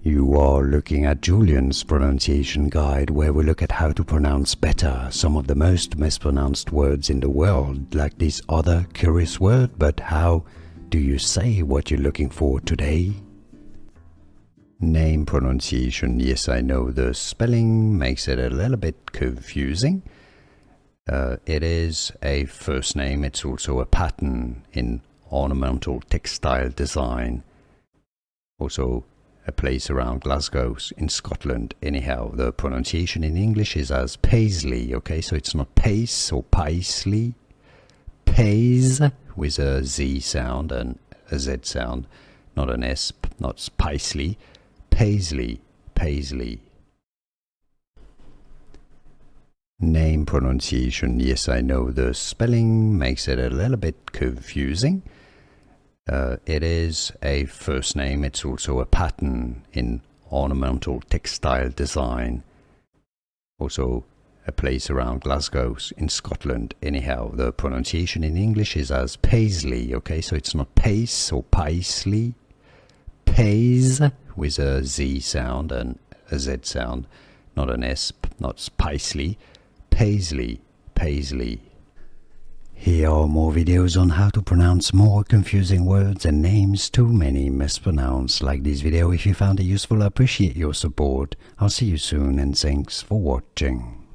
You are looking at Julian's pronunciation guide, where we look at how to pronounce better some of the most mispronounced words in the world, like this other curious word. But how do you say what you're looking for today? Name pronunciation. Yes, I know the spelling makes it a little bit confusing. It is a first name. It's also a pattern in ornamental textile design. Also a place around Glasgow in Scotland. Anyhow, the pronunciation in English is as Paisley, okay? So it's not Pace or Paisley. Pace with a Z sound and a Z sound, not an S, not Paisley. Paisley, Paisley. Name pronunciation. Yes, I know the spelling makes it a little bit confusing. It is a first name. It's also a pattern in ornamental textile design. Also a place around Glasgow in Scotland. Anyhow, the pronunciation in English is as Paisley, okay? So it's not Pace or Paisley. Pace with a Z sound and a Z sound, not an S, not Paisley. Paisley, Paisley. Here are more videos on how to pronounce more confusing words and names too many mispronounced. Like this video if you found it useful. I appreciate your support. I'll see you soon and thanks for watching.